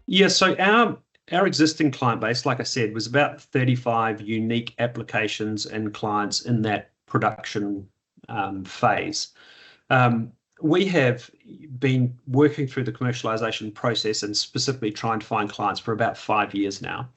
Yeah, so our existing client base, like I said, was about 35 unique applications and clients in that production phase. Um, we have been working through the commercialization process and specifically trying to find clients for about 5 years now.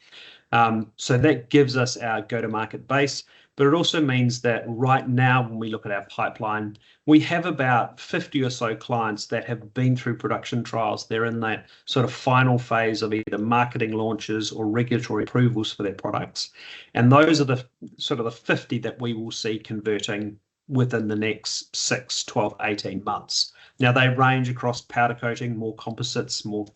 So that gives us our go-to-market base, but it also means that right now, when we look at our pipeline, we have about 50 or so clients that have been through production trials. They're in that sort of final phase of either marketing launches or regulatory approvals for their products. And those are the sort of the 50 that we will see converting within the next 6, 12, 18 months. Now, they range across powder coating, more composites, more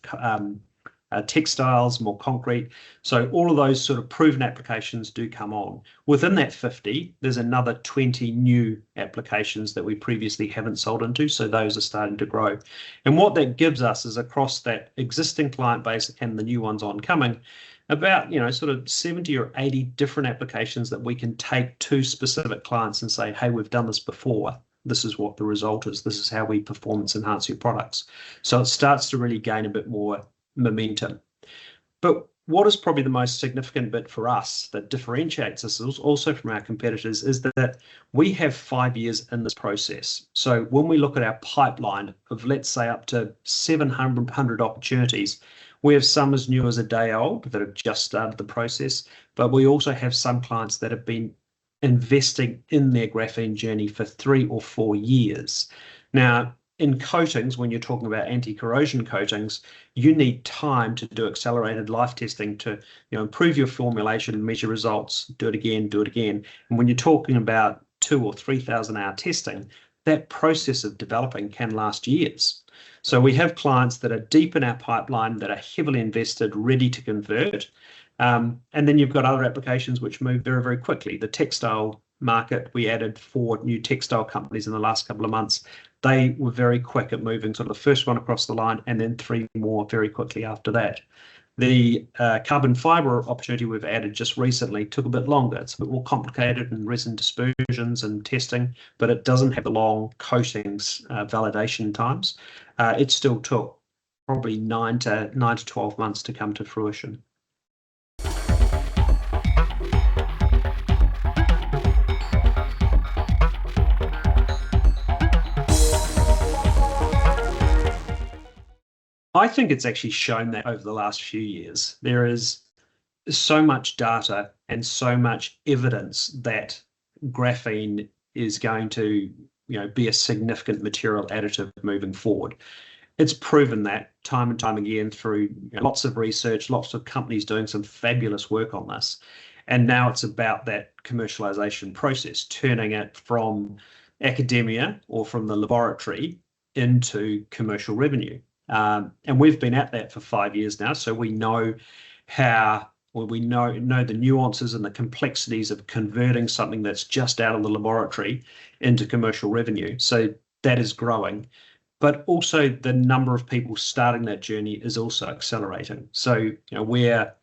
textiles, more concrete. So all of those sort of proven applications do come on. Within that 50, there's another 20 new applications that we previously haven't sold into. So those are starting to grow. And what that gives us is across that existing client base and the new ones oncoming, about, sort of 70 or 80 different applications that we can take to specific clients and say, hey, we've done this before. This is what the result is. This is how we performance enhance your products. So it starts to really gain a bit more momentum. But what is probably the most significant bit for us that differentiates us also from our competitors is that we have 5 years in this process. So when we look at our pipeline of, let's say, up to 700 opportunities, we have some as new as a day old that have just started the process, but we also have some clients that have been investing in their graphene journey for 3 or 4 years. Now, in coatings, when you're talking about anti-corrosion coatings, you need time to do accelerated life testing to improve your formulation, measure results, do it again, do it again. And when you're talking about 2,000 or 3,000 hour testing, that process of developing can last years. So we have clients that are deep in our pipeline that are heavily invested, ready to convert. And then you've got other applications which move very, very quickly. The textile market, we added 4 new textile companies in the last couple of months. They were very quick at moving, sort of the first one across the line and then 3 more very quickly after that. The carbon fiber opportunity we've added just recently took a bit longer. It's a bit more complicated in resin dispersions and testing, but it doesn't have the long coatings validation times. It still took probably 9 to 12 months to come to fruition. I think it's actually shown that over the last few years. There is so much data and so much evidence that graphene is going to, be a significant material additive moving forward. It's proven that time and time again through lots of research, lots of companies doing some fabulous work on this. And now it's about that commercialization process, turning it from academia or from the laboratory into commercial revenue. And we've been at that for 5 years now, so we know we know the nuances and the complexities of converting something that's just out of the laboratory into commercial revenue. So that is growing, but also the number of people starting that journey is also accelerating. So we're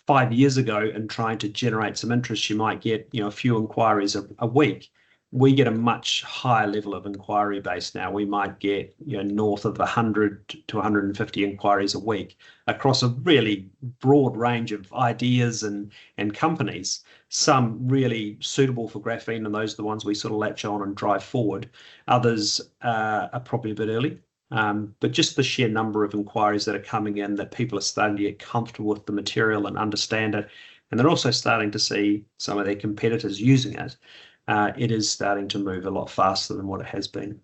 5 years ago and trying to generate some interest, you might get a few inquiries a week. We get a much higher level of inquiry base now. We might get north of 100 to 150 inquiries a week across a really broad range of ideas and companies. Some really suitable for graphene, and those are the ones we sort of latch on and drive forward. Others are probably a bit early. But just the sheer number of inquiries that are coming in, that people are starting to get comfortable with the material and understand it, and they're also starting to see some of their competitors using it. It is starting to move a lot faster than what it has been.